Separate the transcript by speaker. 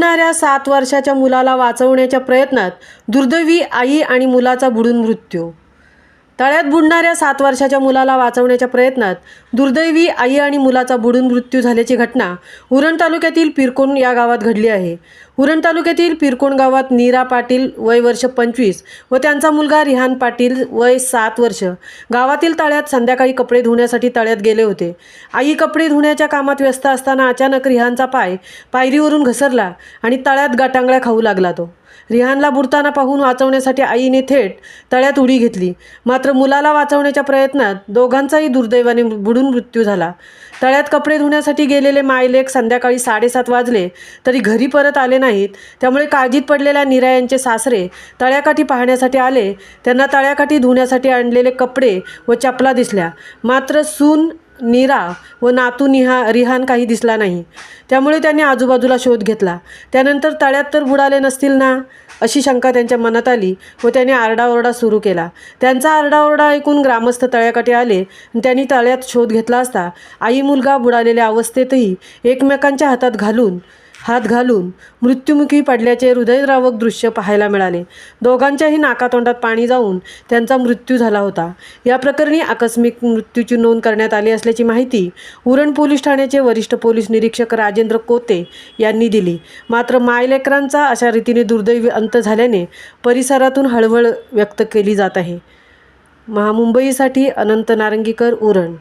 Speaker 1: बुडणाऱ्या 7 वर्षाच्या मुलाला वाचवण्याच्या प्रयत्नात दुर्दैवी आई आणि मुलाचा बुडून मृत्यू. तळ्यात बुडणाऱ्या 7 वर्षाच्या मुलाला वाचवण्याच्या प्रयत्नात दुर्दैवी आई आणि मुलाचा बुडून मृत्यू झाल्याची घटना उरण तालुक्यातील पिरकोण या गावात घडली आहे. उरण तालुक्यातील पिरकोण गावात नीरा पाटील वय वर्ष 25 व त्यांचा मुलगा रिहान पाटील वय 7 वर्ष गावातील तळ्यात संध्याकाळी कपडे धुण्यासाठी तळ्यात गेले होते. आई कपडे धुण्याच्या कामात व्यस्त असताना अचानक रिहानचा पाय पायरीवरून घसरला आणि तळ्यात गाटांगळ्या खाऊ लागला. तो रिहानला बुडताना पाहून वाचवण्यासाठी आईने थेट तळ्यात उडी घेतली. मात्र मुलाला वाचवण्याच्या प्रयत्नात दोघांचाही दुर्दैवाने बुडून मृत्यू झाला. तळ्यात कपडे धुण्यासाठी गेलेले मायलेक संध्याकाळी 7:30 वाजले तरी घरी परत आले नाहीत. त्यामुळे काळजीत पडलेल्या नीरा यांचे सासरे तळ्याकाठी पाहण्यासाठी आले. त्यांना तळ्याकाठी धुण्यासाठी आणलेले कपडे व चपला दिसल्या. मात्र सून नीरा व नातू रिहान काही दिसला नाही. त्यामुळे त्यांनी आजूबाजूला शोध घेतला. त्यानंतर तळ्यात तर बुडाले नसतील ना अशी शंका त्यांच्या मनात आली व त्यांनी आरडाओरडा सुरू केला. त्यांचा आरडाओरडा ऐकून ग्रामस्थ तळ्याकाठी आले. त्यांनी तळ्यात शोध घेतला असता आई मुलगा बुडालेल्या अवस्थेतही एकमेकांच्या हात घालून मृत्युमुखी पडल्याचे हृदयद्रावक दृश्य पाहायला मिळाले. दोघांच्याही नाकातोंडात पाणी जाऊन त्यांचा मृत्यू झाला होता. या प्रकरणी आकस्मिक मृत्यूची नोंद करण्यात आली असल्याची माहिती उरण पोलीस ठाण्याचे वरिष्ठ पोलीस निरीक्षक राजेंद्र कोते यांनी दिली. मात्र मायलेकरांचा अशा रीतीने दुर्दैवी अंत झाल्याने परिसरातून हळहळ व्यक्त केली जात आहे. महामुंबईसाठी अनंत नारंगीकर, उरण.